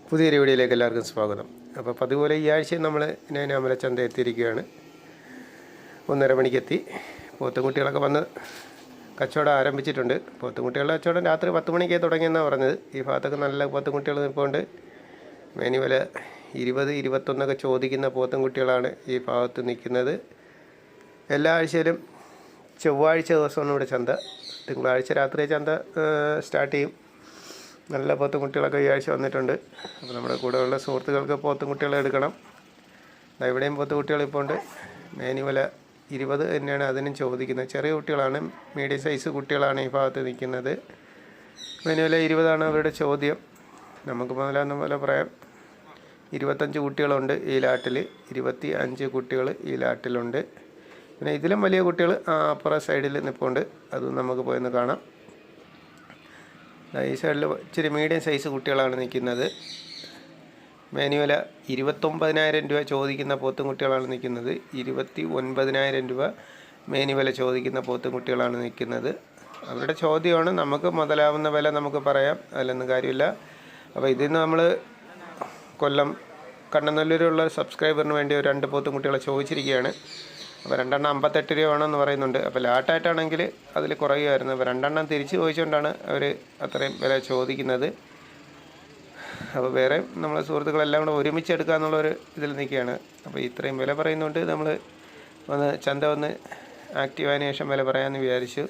പുതിയൊരു വീഡിയോയിലേക്ക് എല്ലാവർക്കും സ്വാഗതം. അപ്പോൾ അതുപോലെ ഈ ആഴ്ച നമ്മൾ അമലച്ചന്ത എത്തിയിരിക്കുകയാണ്. 1:30 മണിക്കെത്തി. പോത്തുംകുട്ടികളൊക്കെ വന്ന് കച്ചവടം ആരംഭിച്ചിട്ടുണ്ട്. പോത്തുംകുട്ടികളുടെ കച്ചവടം രാത്രി 10 മണിക്കേ തുടങ്ങിയെന്നാണ് പറഞ്ഞത്. ഈ ഭാഗത്തൊക്കെ നല്ല പോത്തുംകുട്ടികൾ നിൽപ്പുണ്ട്. മേനി വില 20, 21 ചോദിക്കുന്ന പോത്തുംകുട്ടികളാണ് ഈ ഭാഗത്ത് നിൽക്കുന്നത്. എല്ലാ ആഴ്ചയിലും ചൊവ്വാഴ്ച ദിവസമാണ് ഇവിടെ ചന്ത. തിങ്കളാഴ്ച രാത്രി ചന്ത സ്റ്റാർട്ട് ചെയ്യും. നല്ല പോത്തുംകുട്ടികളൊക്കെ ഈ ആഴ്ച വന്നിട്ടുണ്ട്. അപ്പോൾ നമ്മുടെ കൂടെയുള്ള സുഹൃത്തുക്കൾക്ക് പോത്തുംകുട്ടികളെ എടുക്കണം. ഇവിടെയും പോത്തുകുട്ടികൾ ഇപ്പോൾ ഉണ്ട്. മേനി വില 20 തന്നെയാണ് അതിനും ചോദിക്കുന്നത്. ചെറിയ കുട്ടികളാണ്, മീഡിയം സൈസ് കുട്ടികളാണ് ഈ ഭാഗത്ത് നിൽക്കുന്നത്. മേനി വില 20 അവരുടെ ചോദ്യം. നമുക്ക് മുതലാകുന്ന പോലെ പറയാം. 25 കുട്ടികളുണ്ട് ഈ ലാട്ടിൽ. 25 കുട്ടികൾ ഈ ലാട്ടിലുണ്ട്. പിന്നെ ഇതിലും വലിയ കുട്ടികൾ അപ്പുറം സൈഡിൽ നിൽപ്പുണ്ട്. അതും നമുക്ക് പോയൊന്ന് കാണാം. ഈ സൈഡിൽ ഇച്ചിരി മീഡിയം സൈസ് കുട്ടികളാണ് നിൽക്കുന്നത്. മേനി വില 29,000 രൂപ ചോദിക്കുന്ന പോത്തുംകുട്ടികളാണ് നിൽക്കുന്നത്. 29,000 രൂപ മേനി വില ചോദിക്കുന്ന പോത്തുംകുട്ടികളാണ് നിൽക്കുന്നത്. അവരുടെ ചോദ്യമാണ്. നമുക്ക് മുതലാവുന്ന വില നമുക്ക് പറയാം, അതിലൊന്നും കാര്യമില്ല. അപ്പോൾ ഇതിന്ന് നമ്മൾ കൊല്ലം കണ്ണനല്ലൂരുള്ള സബ്സ്ക്രൈബറിന് വേണ്ടി ഒരു 2 പോത്തുംകുട്ടികളെ ചോദിച്ചിരിക്കുകയാണ്. അപ്പോൾ 2 എണ്ണം 58 രൂപ വേണമെന്ന് പറയുന്നുണ്ട്. അപ്പോൾ ലാട്ടായിട്ടാണെങ്കിൽ അതിൽ കുറയുമായിരുന്നു. അപ്പോൾ 2 എണ്ണം തിരിച്ച് ചോദിച്ചുകൊണ്ടാണ് അവർ അത്രയും വില ചോദിക്കുന്നത്. അപ്പോൾ വേറെ നമ്മളെ സുഹൃത്തുക്കളെല്ലാം കൂടെ ഒരുമിച്ച് എടുക്കുക എന്നുള്ളൊരു ഇതിൽ നിൽക്കുകയാണ്. അപ്പോൾ ഇത്രയും വില പറയുന്നുണ്ട്. നമ്മൾ ചന്ത വന്ന് ആക്റ്റീവായതിനു ശേഷം വില പറയാമെന്ന് വിചാരിച്ചു.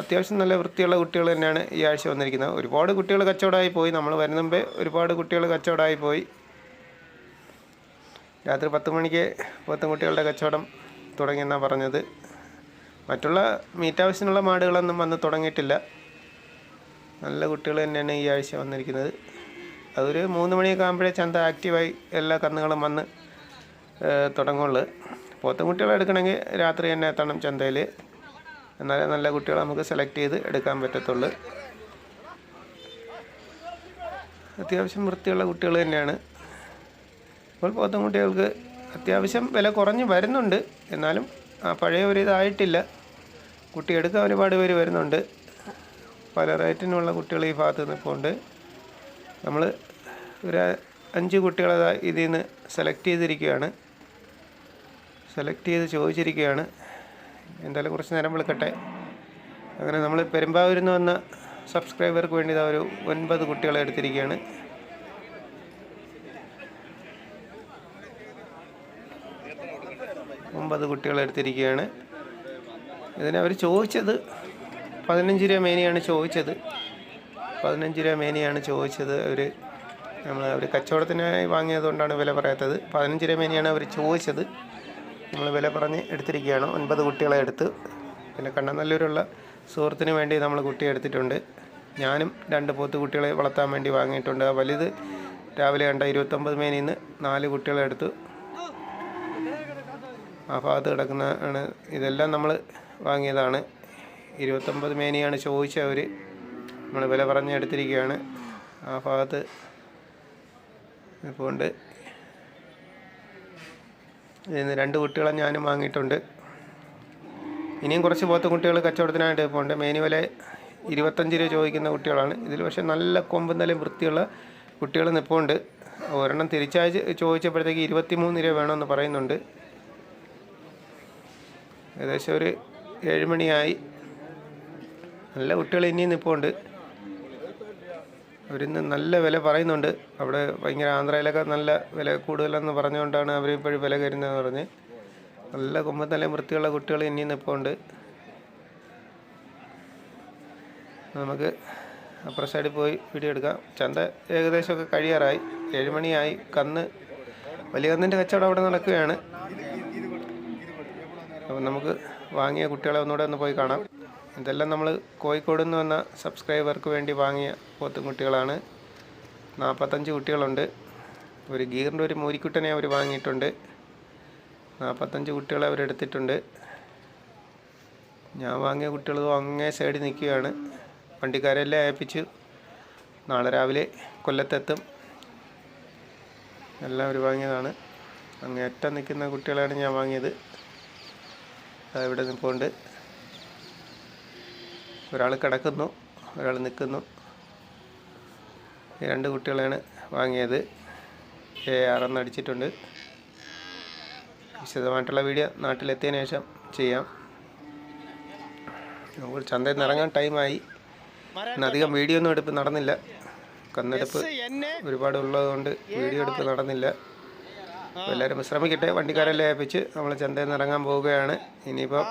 അത്യാവശ്യം നല്ല വൃത്തിയുള്ള കുട്ടികൾ തന്നെയാണ് ഈ ആഴ്ച വന്നിരിക്കുന്നത്. ഒരുപാട് കുട്ടികൾ കച്ചവടമായി പോയി. നമ്മൾ വരുന്ന മുമ്പേ ഒരുപാട് കുട്ടികൾ കച്ചവടമായി പോയി. രാത്രി 10 മണിക്ക് പോത്തുംകുട്ടികളുടെ കച്ചവടം തുടങ്ങിയെന്നാണ് പറഞ്ഞത്. മറ്റുള്ള മീറ്റാവശ്യത്തിനുള്ള മാടുകളൊന്നും വന്ന് തുടങ്ങിയിട്ടില്ല. നല്ല കുട്ടികൾ തന്നെയാണ് ഈ ആഴ്ച വന്നിരിക്കുന്നത്. അതൊരു 3 മണിയൊക്കെ ആകുമ്പോഴേ ചന്ത ആക്റ്റീവായി എല്ലാ കന്നുകളും വന്ന് തുടങ്ങുള്ളൂ. പോത്തുംകുട്ടികളെ എടുക്കണമെങ്കിൽ രാത്രി തന്നെ എത്തണം ചന്തയിൽ. എന്നാലേ നല്ല കുട്ടികളെ നമുക്ക് സെലക്ട് ചെയ്ത് എടുക്കാൻ പറ്റത്തുള്ളൂ. അത്യാവശ്യം വൃത്തിയുള്ള കുട്ടികൾ തന്നെയാണ്. ഇപ്പോൾ പോത്തുംകുട്ടികൾക്ക് അത്യാവശ്യം വില കുറഞ്ഞ് വരുന്നുണ്ട്. എന്നാലും പഴയ ഒരു ഇതായിട്ടില്ല. കുട്ടി എടുക്കാൻ ഒരുപാട് പേര് വരുന്നുണ്ട്. പല റേറ്റിനുള്ള കുട്ടികൾ ഈ ഭാഗത്ത് നിൽപ്പുണ്ട്. നമ്മൾ ഒരു 5 കുട്ടികളെ ഇതിൽ നിന്ന് സെലക്ട് ചെയ്തിരിക്കുകയാണ്. സെലക്ട് ചെയ്ത് ചോദിച്ചിരിക്കുകയാണ്. എന്തായാലും കുറച്ച് നേരം വിളിക്കട്ടെ. അങ്ങനെ നമ്മൾ പെരുമ്പാവൂരിൽ നിന്ന് വന്ന സബ്സ്ക്രൈബർക്ക് വേണ്ടി ഒരു 9 കുട്ടികളെ എടുത്തിരിക്കുകയാണ്. കുട്ടികളെ എടുത്തിരിക്കുകയാണ്. ഇതിനവർ ചോദിച്ചത് 15 രൂപ മേനിയാണ് ചോദിച്ചത്. 15 രൂപ മേനിയാണ് ചോദിച്ചത്. അവർ കച്ചവടത്തിനായി വാങ്ങിയതുകൊണ്ടാണ് വില പറയാത്തത്. 15 രൂപ മേനിയാണ് അവർ ചോദിച്ചത്. നമ്മൾ വില പറഞ്ഞ് എടുത്തിരിക്കുകയാണ്. 9 കുട്ടികളെ എടുത്ത്. പിന്നെ കണ്ണനല്ലൂരുള്ള സുഹൃത്തിന് വേണ്ടി നമ്മൾ കുട്ടിയെ എടുത്തിട്ടുണ്ട്. ഞാനും 2 പോത്തുകുട്ടികളെ വളർത്താൻ വേണ്ടി വാങ്ങിയിട്ടുണ്ട്. വലുത് രാവിലെ കണ്ട 29 മേനിയിൽ നിന്ന് 4 കുട്ടികളെ എടുത്തു. ആ ഭാഗത്ത് കിടക്കുന്ന ആണ്. ഇതെല്ലാം നമ്മൾ വാങ്ങിയതാണ്. 29 മേനിയാണ് ചോദിച്ചവർ. നമ്മൾ വില പറഞ്ഞ് എടുത്തിരിക്കുകയാണ്. ആ ഭാഗത്ത് ഇപ്പോൾ ഉണ്ട്. ഇതിന് 2 കുട്ടികളെ ഞാനും വാങ്ങിയിട്ടുണ്ട്. ഇനിയും കുറച്ച് പോത്തുകുട്ടികൾ കച്ചവടത്തിനായിട്ട് ഇപ്പോൾ ഉണ്ട്. മേനി വില 25 രൂപ ചോദിക്കുന്ന കുട്ടികളാണ്. ഇതിൽ പക്ഷേ നല്ല കൊമ്പും നല്ല വൃത്തിയുള്ള കുട്ടികൾ നിൽപ്പുണ്ട്. ഒരെണ്ണം തിരിച്ചയച്ച് ചോദിച്ചപ്പോഴത്തേക്ക് 23 രൂപ വേണമെന്ന് പറയുന്നുണ്ട്. ഏകദേശം ഒരു 7 മണിയായി. നല്ല കുട്ടികൾ ഇനിയും നിൽപ്പുണ്ട്. അവരിന്ന് നല്ല വില പറയുന്നുണ്ട്. അവിടെ ഭയങ്കര ആന്ധ്രയിലൊക്കെ നല്ല വില കൂടുതലെന്ന് പറഞ്ഞുകൊണ്ടാണ് അവരിപ്പോഴും വില കയറുന്നതെന്ന് പറഞ്ഞ്. നല്ല കൊമ്പ് നല്ല വൃത്തിയുള്ള കുട്ടികൾ ഇനിയും നിൽപ്പുണ്ട്. നമുക്ക് അപ്പുറം സൈഡിൽ പോയി വീഡിയോ എടുക്കാം. ചന്ത ഏകദേശമൊക്കെ കഴിയാറായി. 7 മണിയായി. വലിയ കന്നിൻ്റെ കച്ചവടം അവിടെ നടക്കുകയാണ്. അപ്പം നമുക്ക് വാങ്ങിയ കുട്ടികളെ ഒന്നുകൂടെ ഒന്ന് പോയി കാണാം. ഇതെല്ലാം നമ്മൾ കോഴിക്കോട് നിന്ന് വന്ന സബ്സ്ക്രൈബർക്ക് വേണ്ടി വാങ്ങിയ പോത്തുംകുട്ടികളാണ്. 45 കുട്ടികളുണ്ട്. ഒരു ഗീറിൻ്റെ ഒരു മൂരിക്കുട്ടനെ അവർ വാങ്ങിയിട്ടുണ്ട്. 45 കുട്ടികളെ അവരെടുത്തിട്ടുണ്ട്. ഞാൻ വാങ്ങിയ കുട്ടികളും അങ്ങേ സൈഡിൽ നിൽക്കുകയാണ്. വണ്ടിക്കാരെല്ലാം ഏൽപ്പിച്ചു. നാളെ രാവിലെ കൊല്ലത്തെത്തും. എല്ലാം അവർ വാങ്ങിയതാണ്. അങ്ങേറ്റം നിൽക്കുന്ന കുട്ടികളാണ് ഞാൻ വാങ്ങിയത്. ഇവിടെ നിൽപ്പുണ്ട്. ഒരാൾ കിടക്കുന്നു, ഒരാൾ നിൽക്കുന്നു. ഈ 2 കുട്ടികളാണ് വാങ്ങിയത്. AR അടിച്ചിട്ടുണ്ട്. വിശദമായിട്ടുള്ള വീഡിയോ നാട്ടിലെത്തിയതിനു ശേഷം ചെയ്യാം. നമുക്ക് ചന്തയിൽ നിന്ന് ഇറങ്ങാൻ ടൈമായി. അധികം വീഡിയോ ഒന്നും എടുപ്പ് നടന്നില്ല. കന്നെടുപ്പ് ഒരുപാട് ഉള്ളതുകൊണ്ട് വീഡിയോ എടുപ്പ് നടന്നില്ല. അപ്പോൾ എല്ലാവരും ശ്രമിക്കട്ടെ. വണ്ടിക്കാരെല്ലാം ഏൽപ്പിച്ച് നമ്മൾ ചന്തയിൽ നിന്ന് ഇറങ്ങാൻ പോവുകയാണ്. ഇനിയിപ്പോൾ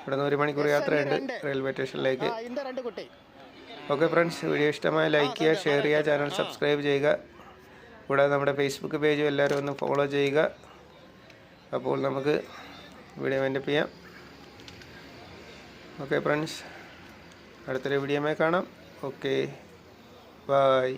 ഇവിടെ നിന്ന് 1 മണിക്കൂർ യാത്രയുണ്ട് റെയിൽവേ സ്റ്റേഷനിലേക്ക്. ഓക്കെ ഫ്രണ്ട്സ്, വീഡിയോ ഇഷ്ടമായ ലൈക്ക് ചെയ്യുക, ഷെയർ ചെയ്യുക, ചാനൽ സബ്സ്ക്രൈബ് ചെയ്യുക. കൂടാതെ നമ്മുടെ ഫേസ്ബുക്ക് പേജും എല്ലാവരും ഒന്ന് ഫോളോ ചെയ്യുക. അപ്പോൾ നമുക്ക് വീഡിയോ വൈൻഡപ്പ് ചെയ്യാം. ഓക്കെ ഫ്രണ്ട്സ്, അടുത്തൊരു വീഡിയോമായി കാണാം. Okay, by.